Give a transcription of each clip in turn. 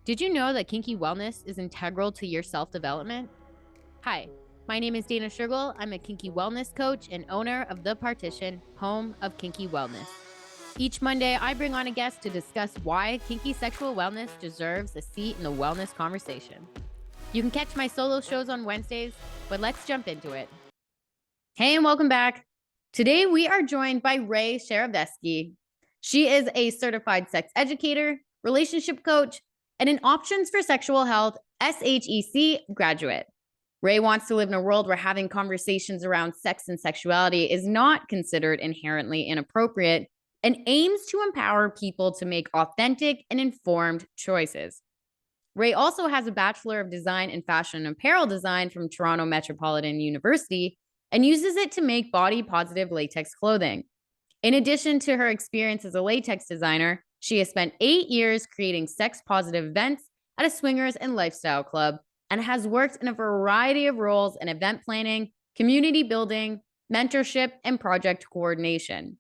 Did you know that kinky wellness is integral to your self-development? Hi, my name is Dana Shergill. I'm a kinky wellness coach and owner of The Partition, home of kinky wellness. Each Monday, I bring on a guest to discuss why kinky sexual wellness deserves a seat in the wellness conversation. You can catch my solo shows on Wednesdays, but let's jump into it. Hey, and welcome back. Today, we are joined by Rae Szereszewski. She is a certified sex educator, relationship coach, and an Options for Sexual Health SHEC graduate. Rae wants to live in a world where having conversations around sex and sexuality is not considered inherently inappropriate and aims to empower people to make authentic and informed choices. Rae also has a Bachelor of Design in Fashion and Apparel Design from Toronto Metropolitan University and uses it to make body positive latex clothing. In addition to her experience as a latex designer, she has spent 8 years creating sex positive events at a swingers and lifestyle club and has worked in a variety of roles in event planning, community building, mentorship, and project coordination.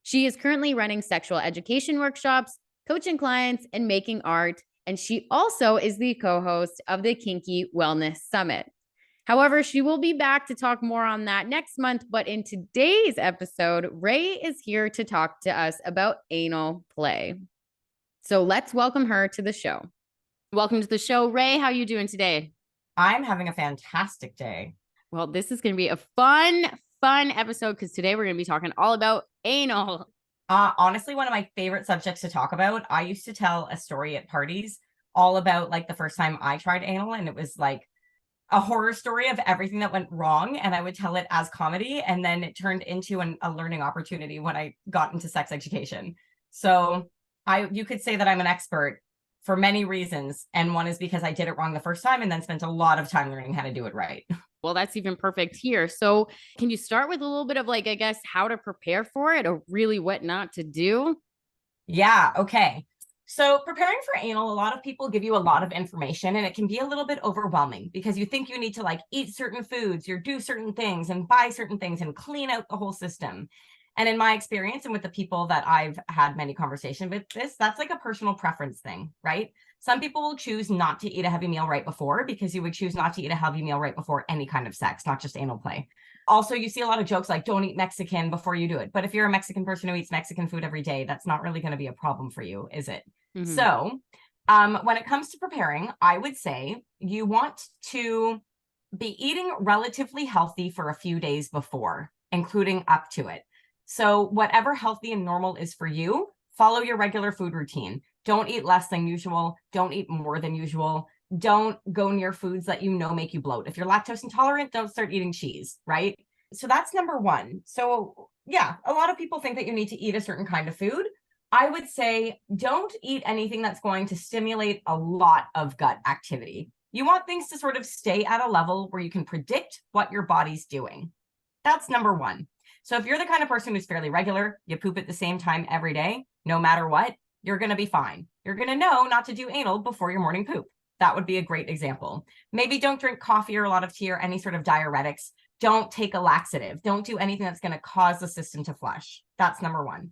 She is currently running sexual education workshops, coaching clients, and making art, and she also is the co-host of the Kinky Wellness Summit. However, she will be back to talk more on that next month. But in today's episode, Rae is here to talk to us about anal play. So let's welcome her to the show. Welcome to the show, Rae. How are you doing today? I'm having a fantastic day. Well, this is going to be a fun episode because today we're going to be talking all about anal. Honestly, one of my favorite subjects to talk about. I used to tell a story at parties all about like the first time I tried anal, and it was like a horror story of everything that went wrong. And I would tell it as comedy, and then it turned into a learning opportunity when I got into sex education. So you could say that I'm an expert for many reasons. And one is because I did it wrong the first time and then spent a lot of time learning how to do it right. Well, that's even perfect here. So can you start with a little bit of like, I guess, how to prepare for it or really what not to do? Yeah. Okay. So preparing for anal, a lot of people give you a lot of information, and it can be a little bit overwhelming because you think you need to like eat certain foods or do certain things and buy certain things and clean out the whole system. And in my experience and with the people that I've had many conversations with this, that's like a personal preference thing, right? Some people will choose not to eat a heavy meal right before because you would choose not to eat a heavy meal right before any kind of sex, not just anal play. Also, you see a lot of jokes like don't eat Mexican before you do it. But if you're a Mexican person who eats Mexican food every day, that's not really going to be a problem for you, is it? Mm-hmm. So when it comes to preparing, I would say you want to be eating relatively healthy for a few days before, including up to it. So whatever healthy and normal is for you, follow your regular food routine. Don't eat less than usual. Don't eat more than usual. Don't go near foods that you know make you bloat. If you're lactose intolerant, don't start eating cheese, right? So that's number one. So yeah, a lot of people think that you need to eat a certain kind of food. I would say don't eat anything that's going to stimulate a lot of gut activity. You want things to sort of stay at a level where you can predict what your body's doing. That's number one. So if you're the kind of person who's fairly regular, you poop at the same time every day, no matter what, you're going to be fine. You're going to know not to do anal before your morning poop. That would be a great example. Maybe don't drink coffee or a lot of tea or any sort of diuretics. Don't take a laxative. Don't do anything that's going to cause the system to flush. That's number one.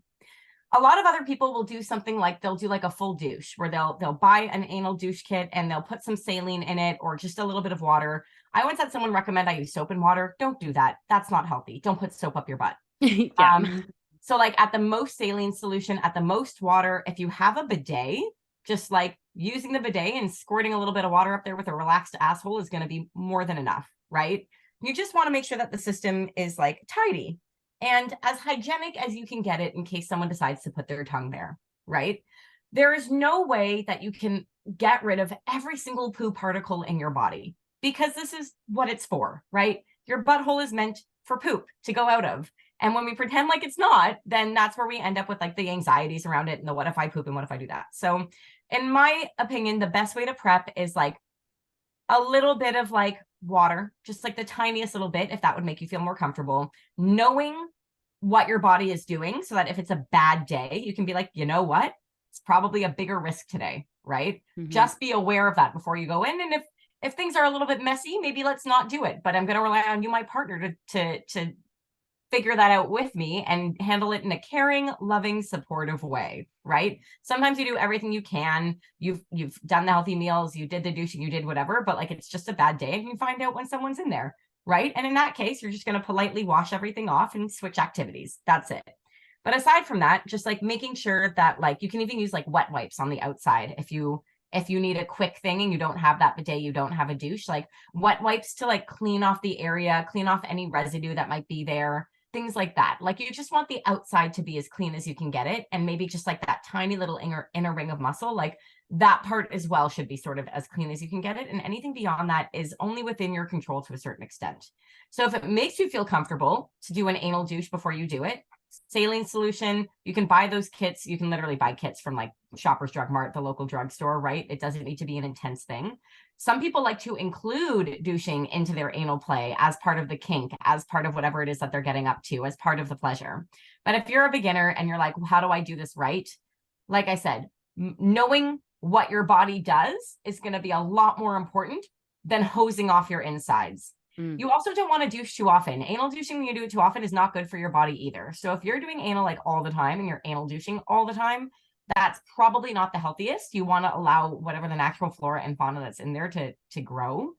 A lot of other people will do something like they'll do like a full douche where they'll buy an anal douche kit and they'll put some saline in it or just a little bit of water. I once had someone recommend I use soap and water. Don't do that. That's not healthy. Don't put soap up your butt. Yeah. So like at the most saline solution, at the most water, if you have a bidet, just like using the bidet and squirting a little bit of water up there with a relaxed asshole is going to be more than enough, right? You just want to make sure that the system is like tidy and as hygienic as you can get it in case someone decides to put their tongue there, right? There is no way that you can get rid of every single poo particle in your body because this is what it's for, right? Your butthole is meant for poop to go out of. And when we pretend like it's not, then that's where we end up with like the anxieties around it and the what if I poop and what if I do that. So in my opinion, the best way to prep is like a little bit of like water, just like the tiniest little bit, if that would make you feel more comfortable, knowing what your body is doing so that if it's a bad day, you can be like, you know what? It's probably a bigger risk today, right? Mm-hmm. Just be aware of that before you go in. And if things are a little bit messy, maybe let's not do it. But I'm going to rely on you, my partner, to figure that out with me and handle it in a caring, loving, supportive way, right? Sometimes you do everything you can. You've done the healthy meals, you did the douching, you did whatever, but like it's just a bad day and you find out when someone's in there, right? And in that case, you're just going to politely wash everything off and switch activities. That's it. But aside from that, just like making sure that like you can even use like wet wipes on the outside if you need a quick thing and you don't have that bidet, you don't have a douche, like wet wipes to like clean off the area, clean off any residue that might be there, things like that. Like you just want the outside to be as clean as you can get it. And maybe just like that tiny little inner ring of muscle, like that part as well should be sort of as clean as you can get it. And anything beyond that is only within your control to a certain extent. So if it makes you feel comfortable to do an anal douche before you do it, saline solution, you can buy those kits. You can literally buy kits from like Shoppers Drug Mart, the local drugstore, right? It doesn't need to be an intense thing. Some people like to include douching into their anal play as part of the kink, as part of whatever it is that they're getting up to, as part of the pleasure. But if you're a beginner and you're like, well, how do I do this right? Like I said, knowing what your body does is going to be a lot more important than hosing off your insides. You also don't want to douche too often. Anal douching, when you do it too often, is not good for your body either. So if you're doing anal like all the time and you're anal douching all the time, that's probably not the healthiest. You want to allow whatever the natural flora and fauna that's in there to grow,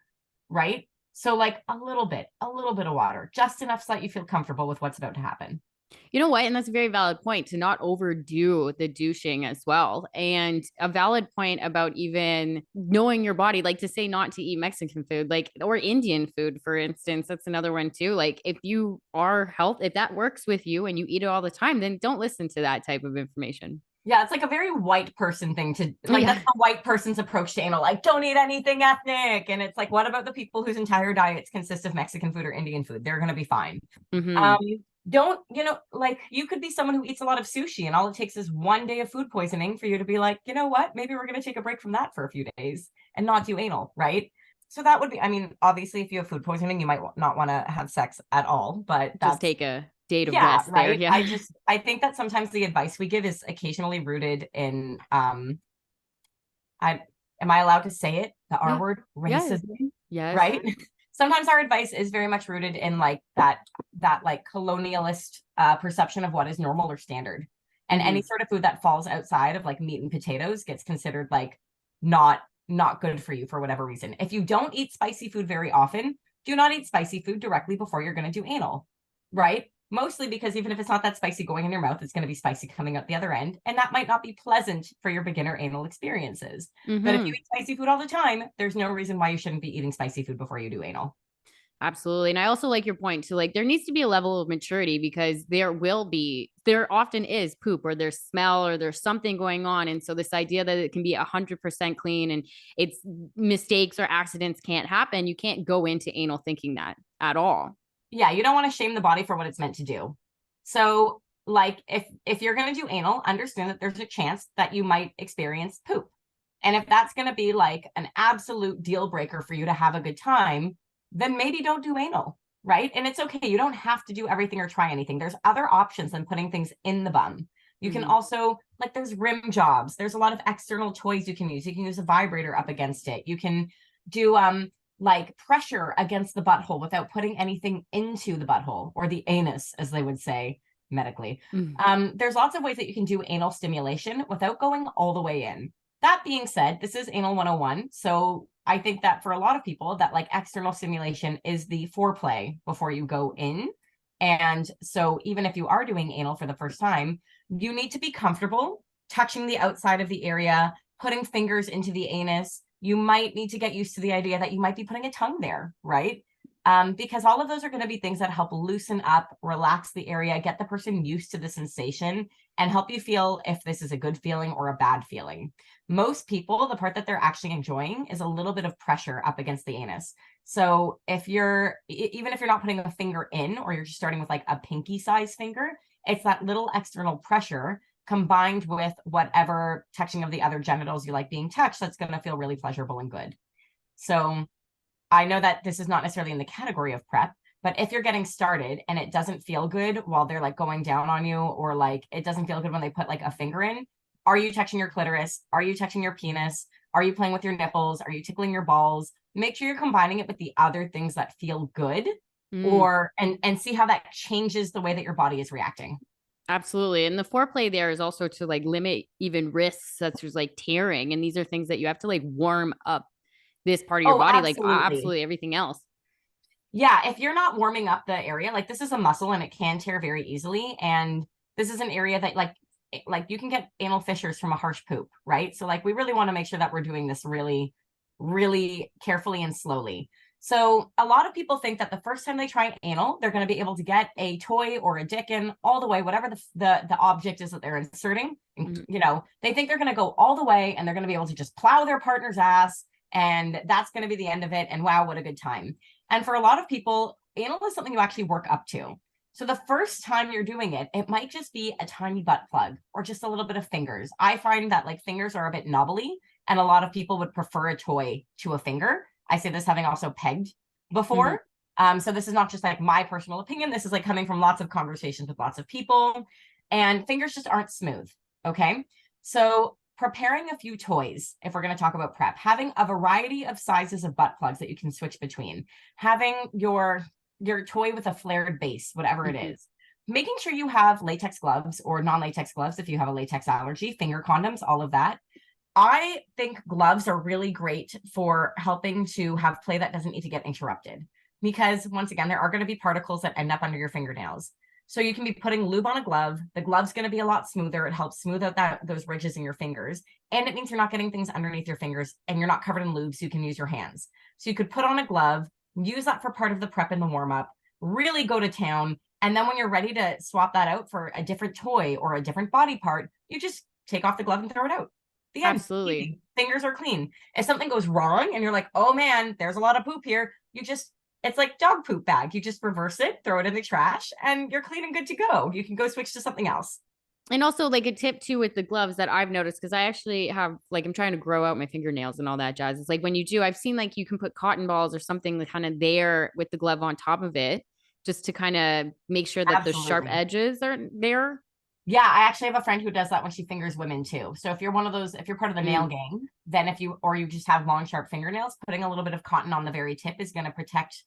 right? So like a little bit of water, just enough so that you feel comfortable with what's about to happen. You know what? And that's a very valid point to not overdo the douching as well. And a valid point about even knowing your body, like to say not to eat Mexican food, like, or Indian food, for instance. That's another one too. Like if you are if that works with you and you eat it all the time, then don't listen to that type of information. Yeah, it's like a very white person thing to like, that's a white person's approach to anal, like don't eat anything ethnic. And it's like, what about the people whose entire diets consist of Mexican food or Indian food? They're going to be fine. Don't, like you could be someone who eats a lot of sushi and all it takes is one day of food poisoning for you to be like, you know what, maybe we're going to take a break from that for a few days and not do anal, right? So that would be, I mean, obviously if you have food poisoning, you might not want to have sex at all, but just take a day to rest right there. Yeah, I think that sometimes the advice we give is occasionally rooted in am I allowed to say it, the R word, racism? Yes. Right. Sometimes our advice is very much rooted in like that like colonialist perception of what is normal or standard, and any sort of food that falls outside of like meat and potatoes gets considered like not good for you for whatever reason. If you don't eat spicy food very often, do not eat spicy food directly before you're going to do anal, right? Mostly because even if it's not that spicy going in your mouth, it's going to be spicy coming out the other end. And that might not be pleasant for your beginner anal experiences. But if you eat spicy food all the time, there's no reason why you shouldn't be eating spicy food before you do anal. Absolutely. And I also like your point to like, there needs to be a level of maturity because there often is poop or there's smell or there's something going on. And so this idea that it can be 100% clean and it's mistakes or accidents can't happen. You can't go into anal thinking that at all. Yeah, you don't want to shame the body for what it's meant to do. So like if you're going to do anal, understand that there's a chance that you might experience poop. And if that's going to be like an absolute deal breaker for you to have a good time, then maybe don't do anal, right? And it's okay. You don't have to do everything or try anything. There's other options than putting things in the bum. You can also, like there's rim jobs. There's a lot of external toys you can use. You can use a vibrator up against it. You can do like pressure against the butthole without putting anything into the butthole or the anus, as they would say medically. There's lots of ways that you can do anal stimulation without going all the way in. That being said, this is anal 101. So I think that for a lot of people that like external stimulation is the foreplay before you go in. And so even if you are doing anal for the first time, you need to be comfortable touching the outside of the area, putting fingers into the anus. You might need to get used to the idea that you might be putting a tongue there, right? Because all of those are going to be things that help loosen up, relax the area, get the person used to the sensation, and help you feel if this is a good feeling or a bad feeling. Most people, the part that they're actually enjoying is a little bit of pressure up against the anus. So if you're, even if you're not putting a finger in, or you're just starting with like a pinky size finger, it's that little external pressure combined with whatever touching of the other genitals you like being touched, that's going to feel really pleasurable and good. So I know that this is not necessarily in the category of prep, but if you're getting started and it doesn't feel good while they're like going down on you, or like it doesn't feel good when they put like a finger in, are you touching your clitoris? Are you touching your penis? Are you playing with your nipples? Are you tickling your balls? Make sure you're combining it with the other things that feel good Mm, or and see how that changes the way that your body is reacting. absolutely. And the foreplay there is also to like limit even risks such as like tearing. And these are things that you have to like warm up this part of your Oh, body, like absolutely. absolutely everything else. Yeah, if you're not warming up the area, like this is a muscle and it can tear very easily. And this is an area that like you can get anal fissures from a harsh poop, right? So like we really want to make sure that we're doing this really, really carefully and slowly. So a lot of people think that the first time they try anal, they're going to be able to get a toy or a dick in all the way, whatever the object is that they're inserting. Mhm. You know, they think they're going to go all the way and they're going to be able to just plow their partner's ass and that's going to be the end of it. And wow, what a good time. And for a lot of people, anal is something you actually work up to. So the first time you're doing it, it might just be a tiny butt plug or just a little bit of fingers. I find that like fingers are a bit knobbly and a lot of people would prefer a toy to a finger. I say this having also pegged Mhm. before. So this is not just like my personal opinion. This is like coming from lots of conversations with lots of people, and fingers just aren't smooth. Okay. So preparing a few toys, if we're going to talk about prep, having a variety of sizes of butt plugs that you can switch between, having your toy with a flared base, whatever it Mhm. is, making sure you have latex gloves or non-latex gloves if you have a latex allergy, finger condoms, all of that. I think gloves are really great for helping to have play that doesn't need to get interrupted, because once again, there are going to be particles that end up under your fingernails. So you can be putting lube on a glove. The glove's going to be a lot smoother. It helps smooth out those ridges in your fingers. And it means you're not getting things underneath your fingers and you're not covered in lube, so you can use your hands. So you could put on a glove, use that for part of the prep and the warm up, really go to town. And then when you're ready to swap that out for a different toy or a different body part, you just take off the glove and throw it out. The end. Absolutely. Easy. Fingers are clean. If something goes wrong and you're like, oh man, there's a lot of poop here, it's like dog poop bag. You just reverse it, throw it in the trash, and you're clean and good to go. You can go switch to something else. And also like a tip too with the gloves that I've noticed, because I actually have like I'm trying to grow out my fingernails and all that jazz. It's like when you do, I've seen like you can put cotton balls or something kind of there with the glove on top of it, just to kind of make sure that the sharp Absolutely. edges are there. Yeah, I actually have a friend who does that when she fingers women too. So if you're one of those, if you're part of the nail Mm. gang, then if you, or you just have long, sharp fingernails, putting a little bit of cotton on the very tip is going to protect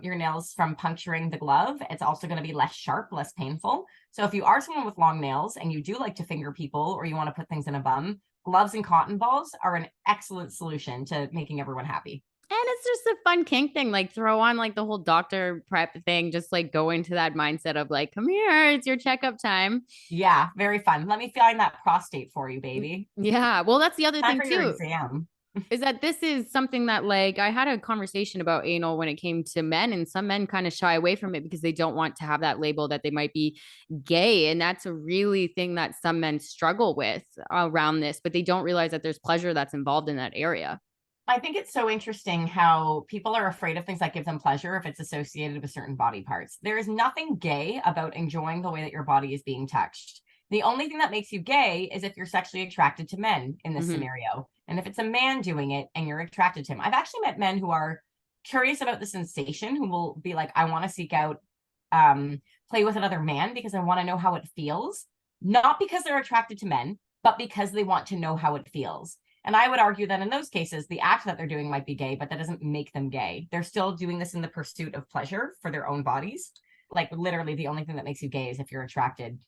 your nails from puncturing the glove. It's also going to be less sharp, less painful. So if you are someone with long nails and you do like to finger people or you want to put things in a bum, gloves and cotton balls are an excellent solution to making everyone happy. And it's just a fun kink thing, like throw on like the whole doctor prep thing, just like go into that mindset of like, come here, it's your checkup time. Yeah, very fun. Let me find that prostate for you, baby. Yeah. Well, that's the other Time thing for your too, exam. is that this is something that like I had a conversation about anal when it came to men, and some men kind of shy away from it because they don't want to have that label that they might be gay. And that's a really thing that some men struggle with around this, but they don't realize that there's pleasure that's involved in that area. I think it's so interesting how people are afraid of things that give them pleasure if it's associated with certain body parts. There is nothing gay about enjoying the way that your body is being touched. The only thing that makes you gay is if you're sexually attracted to men in this Mm-hmm. scenario. And if it's a man doing it and you're attracted to him. I've actually met men who are curious about the sensation, who will be like, I want to seek out play with another man because I want to know how it feels. Not because they're attracted to men, but because they want to know how it feels. And I would argue that in those cases, the act that they're doing might be gay, but that doesn't make them gay. They're still doing this in the pursuit of pleasure for their own bodies. Like literally the only thing that makes you gay is if you're attracted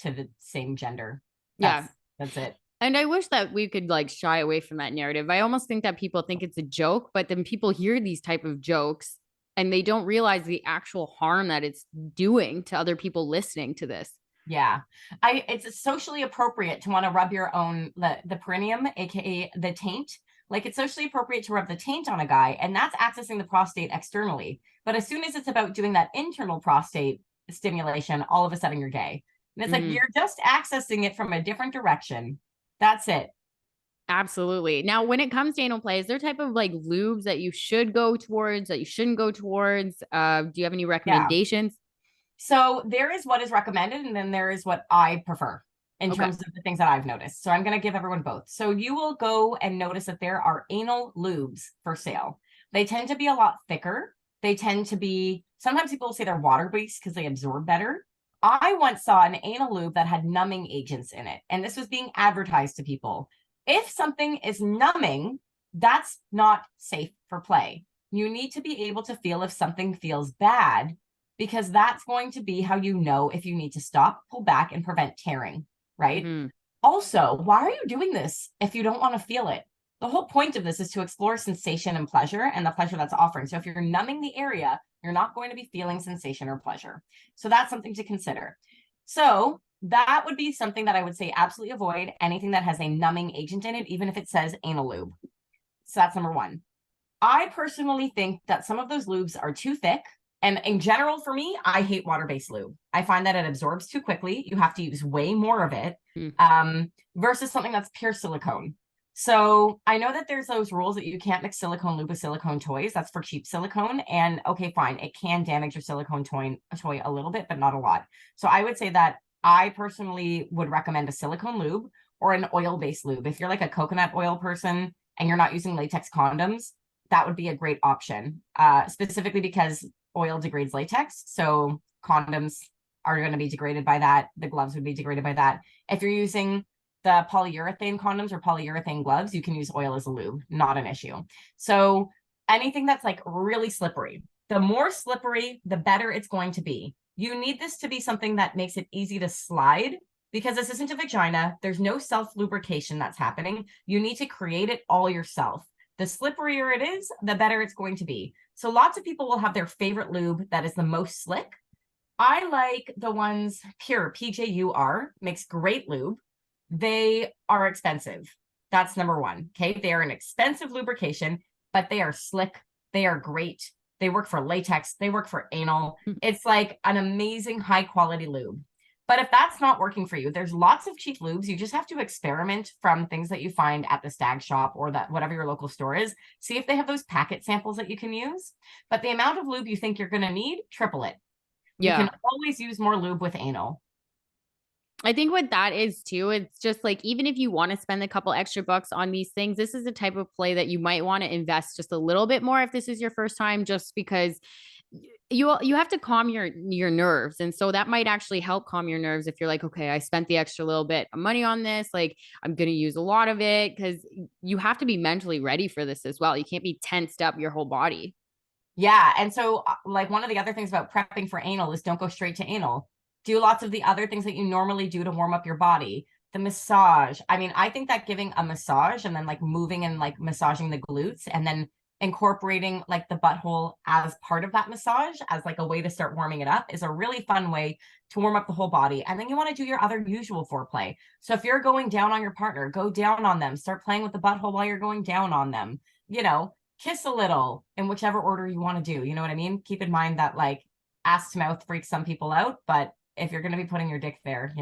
to the same gender. That's Yeah. that's it. And I wish that we could like shy away from that narrative. I almost think that people think it's a joke, but then people hear these type of jokes and they don't realize the actual harm that it's doing to other people listening to this. Yeah. It's socially appropriate to want to rub your own the perineum, aka the taint. Like it's socially appropriate to rub the taint on a guy, and that's accessing the prostate externally. But as soon as it's about doing that internal prostate stimulation, all of a sudden you're gay. And it's like Mm-hmm. you're just accessing it from a different direction. That's it. Absolutely. Now, when it comes to anal play, is there type of like lubes that you should go towards that you shouldn't go towards? Do you have any Yeah. recommendations? So there is what is recommended, and then there is what I prefer in Okay. terms of the things that I've noticed. So I'm going to give everyone both. So you will go and notice that there are anal lubes for sale. They tend to be a lot thicker. They tend to be, sometimes people say they're water-based because they absorb better. I once saw an anal lube that had numbing agents in it, and this was being advertised to people. If something is numbing, that's not safe for play. you need to be able to feel if something feels bad, because that's going to be how you know if you need to stop, pull back, and prevent tearing, right? Mm-hmm. Also, why are you doing this if you don't want to feel it? The whole point of this is to explore sensation and pleasure, and the pleasure that's offering. So if you're numbing the area, you're not going to be feeling sensation or pleasure. So that's something to consider. So that would be something that I would say absolutely avoid, anything that has a numbing agent in it, even if it says anal lube. So that's number one. I personally think that some of those lubes are too thick. And in general, for me, I hate water-based lube. I find that it absorbs too quickly. You have to use way more of it versus something that's pure silicone. So I know that there's those rules that you can't mix silicone lube with silicone toys. That's for cheap silicone. And okay, fine. It can damage your silicone toy a little bit, but not a lot. So I would say that I personally would recommend a silicone lube or an oil-based lube. If you're like a coconut oil person and you're not using latex condoms, that would be a great option, specifically because oil degrades latex. So condoms are going to be degraded by that. The gloves would be degraded by that. If you're using the polyurethane condoms or polyurethane gloves, you can use oil as a lube, not an issue. So anything that's like really slippery, the more slippery, the better it's going to be. You need this to be something that makes it easy to slide, because this isn't a vagina. There's no self-lubrication that's happening. You need to create it all yourself. The slipperier it is, the better it's going to be. So lots of people will have their favorite lube that is the most slick. I like the ones Pure, PJUR, makes great lube. They are expensive. That's number one. Okay. They are an expensive lubrication, but they are slick. They are great. They work for latex. They work for anal. It's like an amazing high quality lube. But if that's not working for you, there's lots of cheap lubes. You just have to experiment from things that you find at the stag shop or that whatever your local store is. See if they have those packet samples that you can use. But the amount of lube you think you're going to need, triple it. You can always use more lube with anal. I think what that is too, it's just like, even if you want to spend a couple extra bucks on these things, this is the type of play that you might want to invest just a little bit more if this is your first time, just because you have to calm your nerves. And so that might actually help calm your nerves if you're like, okay, I spent the extra little bit of money on this, like I'm going to use a lot of it, because you have to be mentally ready for this as well. You can't be tensed up your whole body. Yeah. And so like one of the other things about prepping for anal is don't go straight to anal. Do lots of the other things that you normally do to warm up your body. The massage. I mean, I think that giving a massage and then like moving and like massaging the glutes and then incorporating like the butthole as part of that massage as like a way to start warming it up is a really fun way to warm up the whole body. And then you want to do your other usual foreplay. So if you're going down on your partner, go down on them, start playing with the butthole while you're going down on them, kiss a little in whichever order you want to do. You know what I mean? Keep in mind that like ass to mouth freaks some people out, but if you're going to be putting your dick there,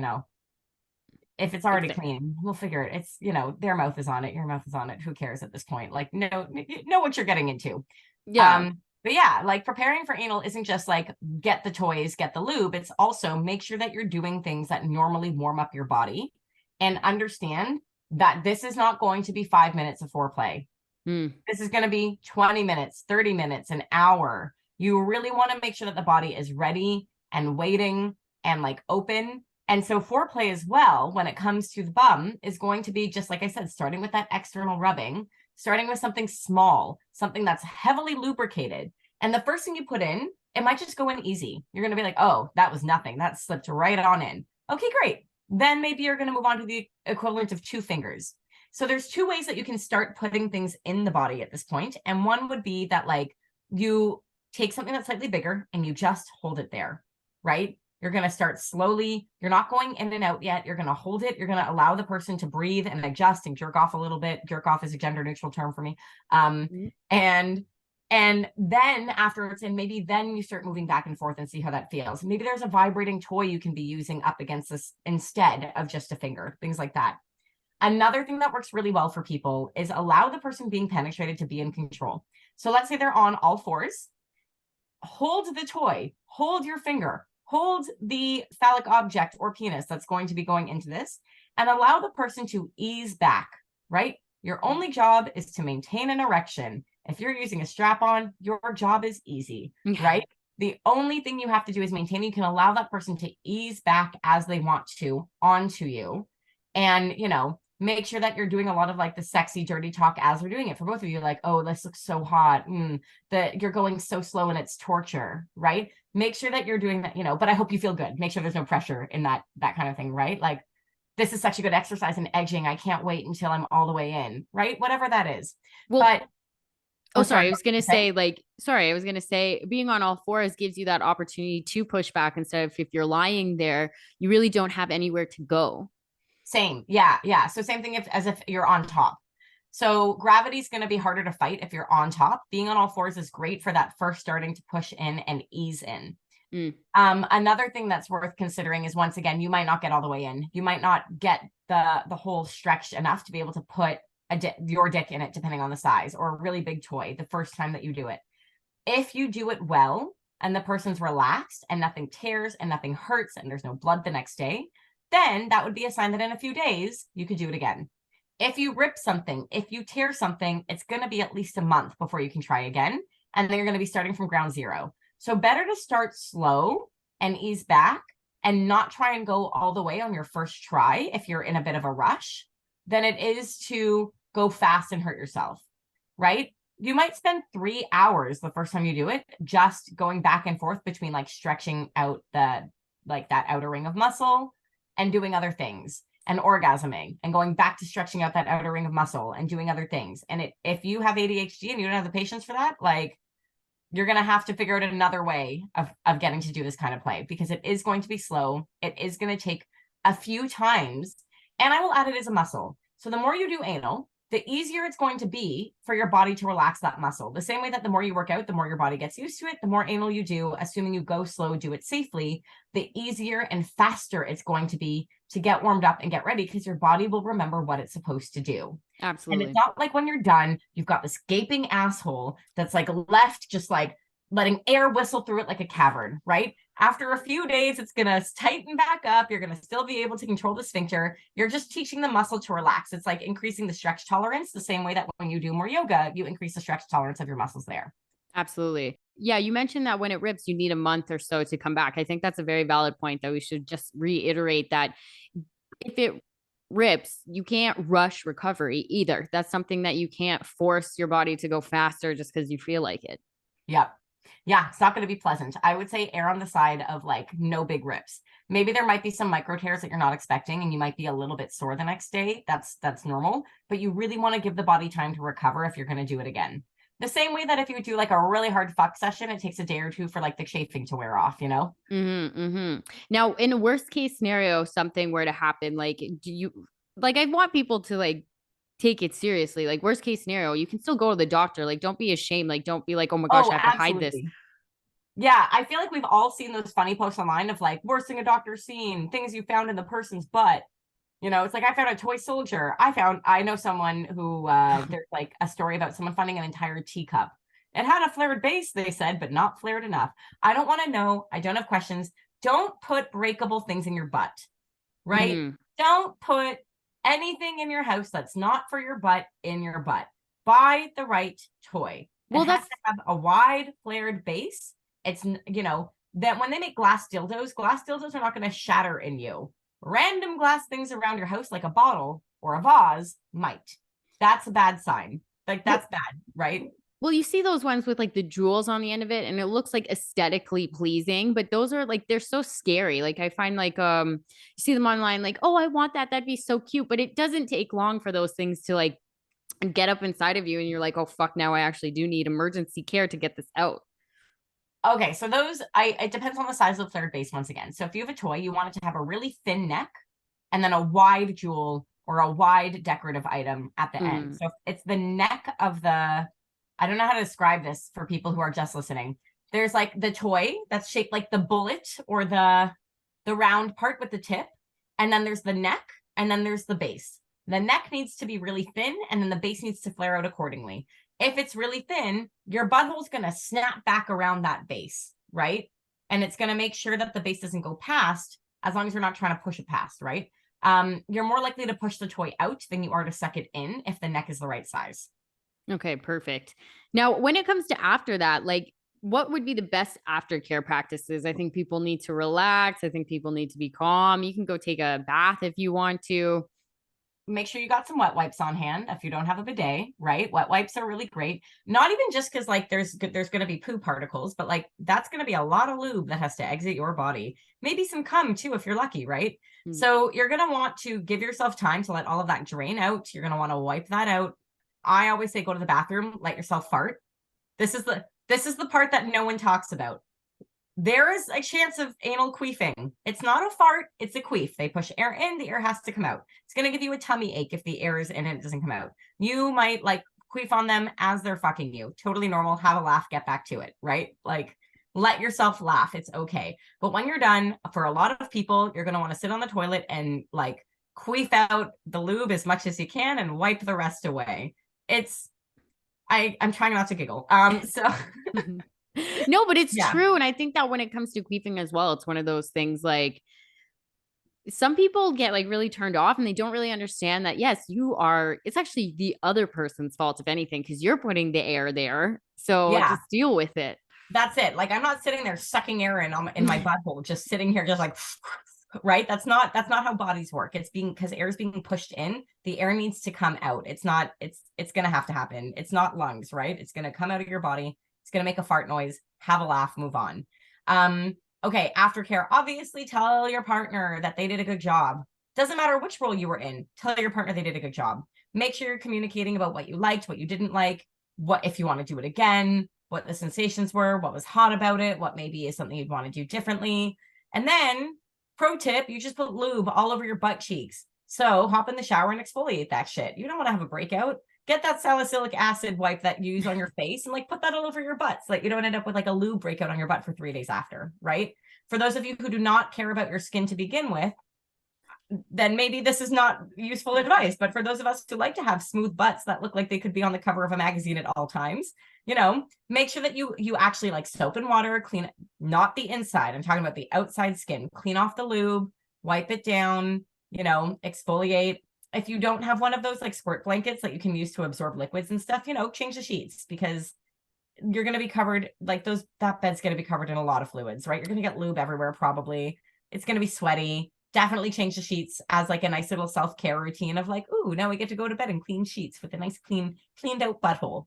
if it's already clean, we'll figure it. It's, their mouth is on it. Your mouth is on it. Who cares at this point? Like, know what you're getting into. Yeah. But yeah, like preparing for anal isn't just like get the toys, get the lube. It's also make sure that you're doing things that normally warm up your body and understand that this is not going to be 5 minutes of foreplay. This is going to be 20 minutes, 30 minutes, an hour. You really want to make sure that the body is ready and waiting and like open. And so foreplay as well, when it comes to the bum, is going to be just like I said, starting with that external rubbing, starting with something small, something that's heavily lubricated. And the first thing you put in, it might just go in easy. You're going to be like, oh, that was nothing. That slipped right on in. Okay, great. Then maybe you're going to move on to the equivalent of 2 fingers. So there's 2 ways that you can start putting things in the body at this point. And one would be that like you take something that's slightly bigger and you just hold it there, right? You're going to start slowly. You're not going in and out yet. You're going to hold it. You're going to allow the person to breathe and adjust and jerk off a little bit. Jerk off is a gender neutral term for me. And then afterwards, and maybe then you start moving back and forth and see how that feels. Maybe there's a vibrating toy you can be using up against this instead of just a finger, things like that. Another thing that works really well for people is allow the person being penetrated to be in control. So let's say they're on all fours. Hold the toy, hold your finger, hold the phallic object or penis that's going to be going into this, and allow the person to ease back, right? Your only job is to maintain an erection. If you're using a strap on, your job is easy, right? The only thing you have to do is maintain. You can allow that person to ease back as they want to onto you. And, Make sure that you're doing a lot of like the sexy, dirty talk as we're doing it for both of you. Like, oh, this looks so hot. That you're going so slow and it's torture, right? Make sure that you're doing that, you know, but I hope you feel good. Make sure there's no pressure in that kind of thing, right? Like, this is such a good exercise in edging. I can't wait until I'm all the way in, right? Whatever that is. Well, But sorry. I was going to say, being on all fours gives you that opportunity to push back instead of if you're lying there, you really don't have anywhere to go. Same. Yeah. Yeah. So same thing as if you're on top. So gravity is going to be harder to fight if you're on top. Being on all fours is great for that first starting to push in and ease in. Another thing that's worth considering is, once again, you might not get all the way in. You might not get the hole stretched enough to be able to put your dick in it, depending on the size, or a really big toy the first time that you do it. If you do it well and the person's relaxed and nothing tears and nothing hurts and there's no blood the next day, then that would be a sign that in a few days you could do it again. If you rip something, if you tear something, it's going to be at least a month before you can try again. And then you're going to be starting from ground zero. So better to start slow and ease back and not try and go all the way on your first try if you're in a bit of a rush than it is to go fast and hurt yourself, right? You might spend 3 hours the first time you do it, just going back and forth between like stretching out that outer ring of muscle and doing other things, and orgasming and going back to stretching out that outer ring of muscle and doing other things. And if you have ADHD and you don't have the patience for that, like, you're going to have to figure out another way of getting to do this kind of play, because it is going to be slow. It is going to take a few times. And I will add it as a muscle. So the more you do anal, the easier it's going to be for your body to relax that muscle. The same way that the more you work out, the more your body gets used to it. The more anal you do, assuming you go slow, do it safely, the easier and faster it's going to be to get warmed up and get ready, because your body will remember what it's supposed to do. Absolutely. And it's not like when you're done, you've got this gaping asshole that's like left, just like letting air whistle through it like a cavern, right? After a few days, it's going to tighten back up. You're going to still be able to control the sphincter. You're just teaching the muscle to relax. It's like increasing the stretch tolerance, the same way that when you do more yoga, you increase the stretch tolerance of your muscles there. Absolutely. Yeah, you mentioned that when it rips, you need a month or so to come back. I think that's a very valid point that we should just reiterate, that if it rips, you can't rush recovery either. That's something that you can't force your body to go faster just because you feel like it. Yep. Yeah, it's not going to be pleasant. I would say err on the side of like no big rips. Maybe there might be some micro tears that you're not expecting, and you might be a little bit sore the next day. That's normal, but you really want to give the body time to recover if you're going to do it again. The same way that if you do like a really hard fuck session, it takes a day or two for like the chafing to wear off, you know? Now, in a worst case scenario, something were to happen, like, I want people to like take it seriously. Like, worst case scenario, you can still go to the doctor. Like, don't be ashamed. Like, don't be like, oh my gosh, I have to hide this. Yeah, I feel like we've all seen those funny posts online of like, worst thing a doctor's seen, things you found in the person's butt. You know, it's like, I found a toy soldier. I know someone who, there's like a story about someone finding an entire teacup. It had a flared base, they said, but not flared enough. I don't want to know. I don't have questions. Don't put breakable things in your butt, right? Don't put anything in your house that's not for your butt in your butt. Buy the right toy. Well, it has to have a wide flared base. It's, you know, that when they make glass dildos are not going to shatter in you. Random glass things around your house, like a bottle or a vase, might. That's a bad sign. Like, that's bad, right? Well, you see those ones with like the jewels on the end of it, and it looks like aesthetically pleasing, but those are like, they're so scary. Like, I find like, you see them online, like, oh, I want that. That'd be so cute. But it doesn't take long for those things to like get up inside of you. And you're like, oh, fuck, now I actually do need emergency care to get this out. Okay, so those, it depends on the size of the flared base once again. So if you have a toy, you want it to have a really thin neck and then a wide jewel or a wide decorative item at the end. So if it's the neck of the, I don't know how to describe this for people who are just listening. There's like the toy that's shaped like the bullet or the round part with the tip. And then there's the neck, and then there's the base. The neck needs to be really thin, and then the base needs to flare out accordingly. If it's really thin, your butthole's going to snap back around that base, right? And it's going to make sure that the base doesn't go past, as long as you're not trying to push it past, right? You're more likely to push the toy out than you are to suck it in if the neck is the right size. Okay, perfect. Now, when it comes to after that, like, what would be the best aftercare practices? I think people need to relax. I think people need to be calm. You can go take a bath if you want to. make sure you got some wet wipes on hand if you don't have a bidet, right? Wet wipes are really great. Not even just because like there's going to be poo particles, but like that's going to be a lot of lube that has to exit your body. Maybe some cum too, if you're lucky, right? So you're going to want to give yourself time to let all of that drain out. You're going to want to wipe that out. I always say, go to the bathroom, let yourself fart. This is the part that no one talks about. There is a chance of anal queefing. It's not a fart, it's a queef. They push air in, the air has to come out. It's going to give you a tummy ache if the air is in and it doesn't come out. You might like queef on them as they're fucking you. Totally normal. Have a laugh, get back to it, right? Like, let yourself laugh. It's okay. But when you're done, for a lot of people, you're going to want to sit on the toilet and like queef out the lube as much as you can and wipe the rest away. I'm trying not to giggle. So no, but it's true. And I think that when it comes to queefing as well, it's one of those things like some people get like really turned off and they don't really understand that, yes, it's actually the other person's fault, if anything, because you're putting the air there. So just deal with it. That's it. Like, I'm not sitting there sucking air in my butthole, just sitting here, just like, right? That's not how bodies work. It's because air is being pushed in. The air needs to come out. It's going to have to happen. It's not lungs, right? It's going to come out of your body. It's going to make a fart noise, have a laugh, move on. Okay. Aftercare, obviously tell your partner that they did a good job. Doesn't matter which role you were in. Tell your partner they did a good job. Make sure you're communicating about what you liked, what you didn't like, what, if you want to do it again, what the sensations were, what was hot about it, what maybe is something you'd want to do differently. And then, pro tip, you just put lube all over your butt cheeks. So hop in the shower and exfoliate that shit. You don't want to have a breakout. Get that salicylic acid wipe that you use on your face and like put that all over your butts. Like, you don't end up with like a lube breakout on your butt for 3 days after, right? For those of you who do not care about your skin to begin with, then maybe this is not useful advice. But for those of us who like to have smooth butts that look like they could be on the cover of a magazine at all times, make sure that you actually like soap and water, clean, not the inside. I'm talking about the outside skin. Clean off the lube, wipe it down, exfoliate. If you don't have one of those like squirt blankets that you can use to absorb liquids and stuff, change the sheets, because you're going to be covered, like that bed's going to be covered in a lot of fluids, right? You're going to get lube everywhere. Probably it's going to be sweaty. Definitely change the sheets as like a nice little self-care routine of like, ooh, now we get to go to bed in clean sheets with a nice cleaned out butthole,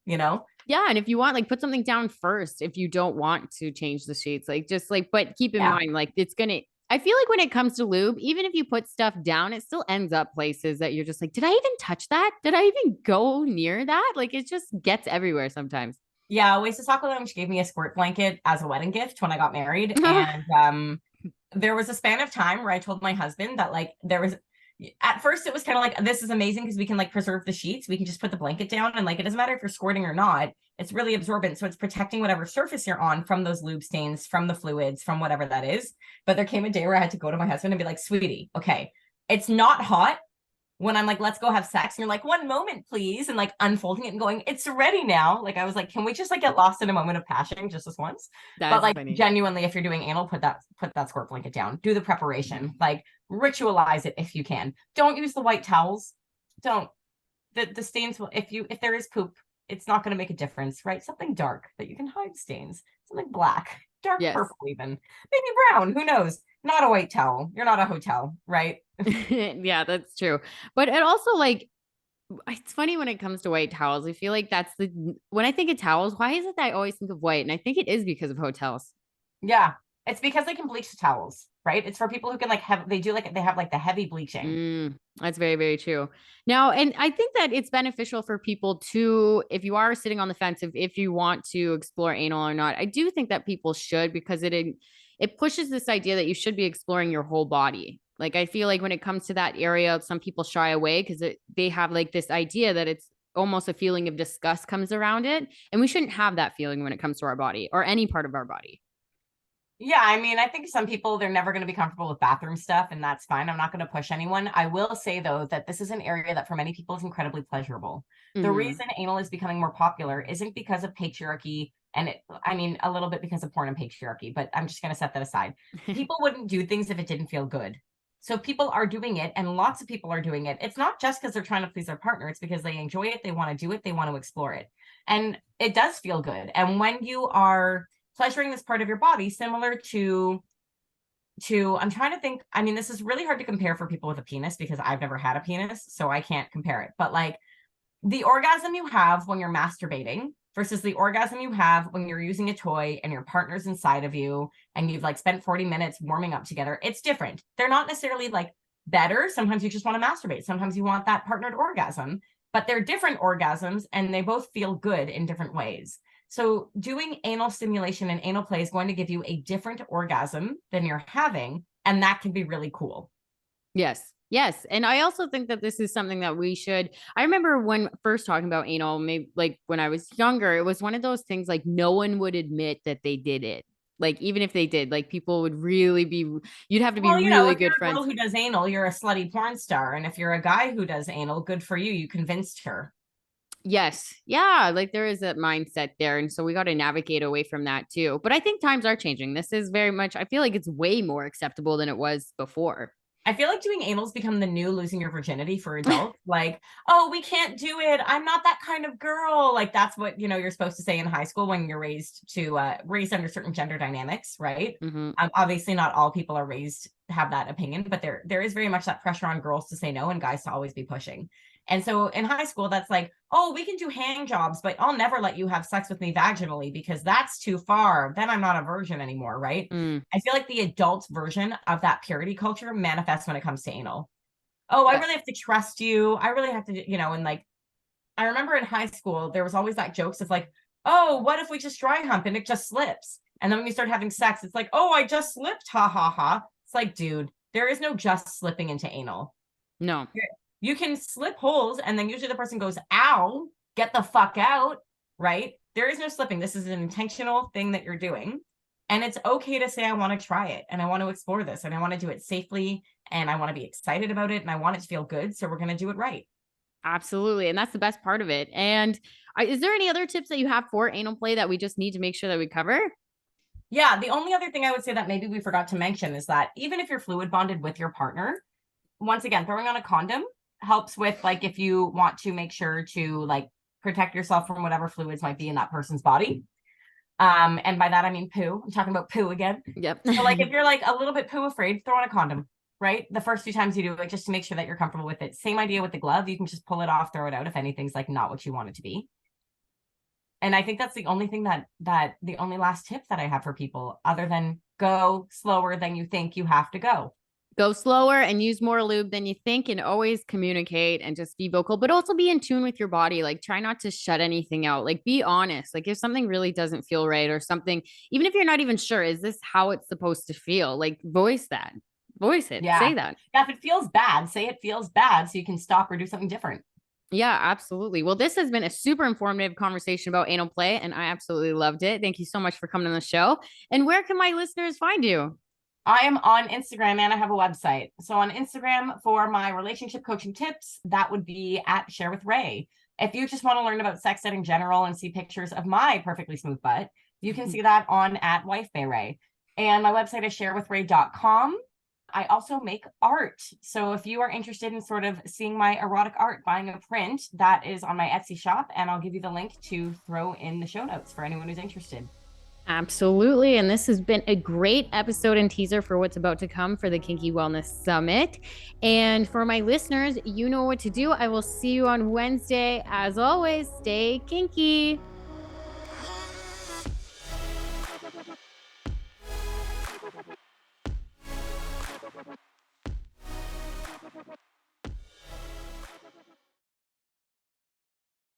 Yeah. And if you want, like, put something down first, if you don't want to change the sheets, like, just like, but keep in mind, like, I feel like when it comes to lube, even if you put stuff down, it still ends up places that you're just like, did I even touch that? Did I even go near that? Like, it just gets everywhere sometimes. Yeah. Oasis Aqua Lounge gave me a squirt blanket as a wedding gift when I got married. And, there was a span of time where I told my husband that like at first it was kind of like, this is amazing because we can like preserve the sheets. We can just put the blanket down and like, it doesn't matter if you're squirting or not. It's really absorbent. So it's protecting whatever surface you're on from those lube stains, from the fluids, from whatever that is. But there came a day where I had to go to my husband and be like, sweetie, okay, it's not hot when I'm like, let's go have sex. And you're like, one moment, please. And like unfolding it and going, it's ready now. Like, I was like, can we just like get lost in a moment of passion just this once? But like funny. Genuinely, if you're doing anal, put that squirt blanket down, do the preparation, like ritualize it if you can. Don't use the white towels. Don't. The stains will, if there is poop, it's not going to make a difference, right? Something dark that you can hide stains, something black, dark purple even, maybe brown, who knows? Not a white towel. You're not a hotel, right? Yeah, that's true. But it also, like, it's funny when it comes to white towels. I feel like when I think of towels, why is it that I always think of white? And I think it is because of hotels. Yeah. It's because they can bleach the towels, right? It's for people who can like they have like the heavy bleaching. That's very, very true. Now, and I think that it's beneficial for people to, if you are sitting on the fence, if you want to explore anal or not, I do think that people should, because it pushes this idea that you should be exploring your whole body. Like, I feel like when it comes to that area, some people shy away because they have like this idea that it's almost a feeling of disgust comes around it. And we shouldn't have that feeling when it comes to our body or any part of our body. Yeah, I mean, I think some people, they're never going to be comfortable with bathroom stuff, and that's fine. I'm not going to push anyone. I will say, though, that this is an area that for many people is incredibly pleasurable. Mm-hmm. The reason anal is becoming more popular isn't because of patriarchy, and a little bit because of porn and patriarchy, but I'm just going to set that aside. People wouldn't do things if it didn't feel good. So people are doing it, and lots of people are doing it. It's not just because they're trying to please their partner. It's because they enjoy it, they want to do it, they want to explore it. And it does feel good. And when you are pleasuring this part of your body, similar to to, I'm trying to think, I mean, this is really hard to compare for people with a penis because I've never had a penis, so I can't compare it. But like the orgasm you have when you're masturbating versus the orgasm you have when you're using a toy and your partner's inside of you and you've like spent 40 minutes warming up together, it's different. They're not necessarily like better. Sometimes you just want to masturbate. Sometimes you want that partnered orgasm, but they're different orgasms and they both feel good in different ways. So doing anal stimulation and anal play is going to give you a different orgasm than you're having, and that can be really cool. Yes. Yes. And I also think that this is something that I remember when first talking about anal, maybe like when I was younger, it was one of those things like no one would admit that they did it. Like, even if they did, like people would really you'd have to be really good friends. If you're a girl who does anal, you're a slutty porn star. And if you're a guy who does anal, good for you. You convinced her. Yes. Yeah. Like there is that mindset there. And so we got to navigate away from that too. But I think times are changing. This is very much, I feel like it's way more acceptable than it was before. I feel like doing anal's become the new losing your virginity for adults. Like, oh, we can't do it. I'm not that kind of girl. Like that's what, you're supposed to say in high school when you're raised under certain gender dynamics, right? Mm-hmm. Obviously not all people are raised to have that opinion, but there is very much that pressure on girls to say no and guys to always be pushing. And so in high school, that's like, oh, we can do hand jobs, but I'll never let you have sex with me vaginally because that's too far. Then I'm not a virgin anymore, right? I feel like the adult version of that purity culture manifests when it comes to anal. Oh, I really have to trust you. I really have to, and like, I remember in high school, there was always that jokes of like, oh, what if we just dry hump and it just slips? And then when we start having sex, it's like, oh, I just slipped. Ha ha ha. It's like, dude, there is no just slipping into anal. No. You can slip holes and then usually the person goes, ow, get the fuck out, right? There is no slipping. This is an intentional thing that you're doing. And it's okay to say, I want to try it and I want to explore this and I want to do it safely and I want to be excited about it and I want it to feel good. So we're going to do it right. Absolutely. And that's the best part of it. And is there any other tips that you have for anal play that we just need to make sure that we cover? Yeah. The only other thing I would say that maybe we forgot to mention is that even if you're fluid bonded with your partner, once again, throwing on a condom helps with like if you want to make sure to like protect yourself from whatever fluids might be in that person's body. And by that I mean poo. I'm talking about poo again. Yep. So like if you're like a little bit poo afraid, throw on a condom, right? The first few times you do it, just to make sure that you're comfortable with it. Same idea with the glove. You can just pull it off, throw it out if anything's like not what you want it to be. And I think that's the only thing that the only last tip that I have for people, other than go slower than you think you have to go. Go slower and use more lube than you think, and always communicate and just be vocal, but also be in tune with your body. Like try not to shut anything out. Like be honest. Like if something really doesn't feel right or something, even if you're not even sure, is this how it's supposed to feel? Like voice that, voice it, say that. Yeah, if it feels bad, say it feels bad so you can stop or do something different. Yeah, absolutely. Well, this has been a super informative conversation about anal play, and I absolutely loved it. Thank you so much for coming on the show. And where can my listeners find you? I am on Instagram and I have a website. So on Instagram for my relationship coaching tips, that would be at Share with Rae. If you just want to learn about sex ed in general and see pictures of my perfectly smooth butt, you can see that on at Wife Bay Rae. And my website is sharewithrae.com. I also make art. So if you are interested in sort of seeing my erotic art, buying a print, that is on my Etsy shop. And I'll give you the link to throw in the show notes for anyone who's interested. Absolutely. And this has been a great episode and teaser for what's about to come for the Kinky Wellness Summit. And for my listeners, you know what to do. I will see you on Wednesday. As always, stay kinky.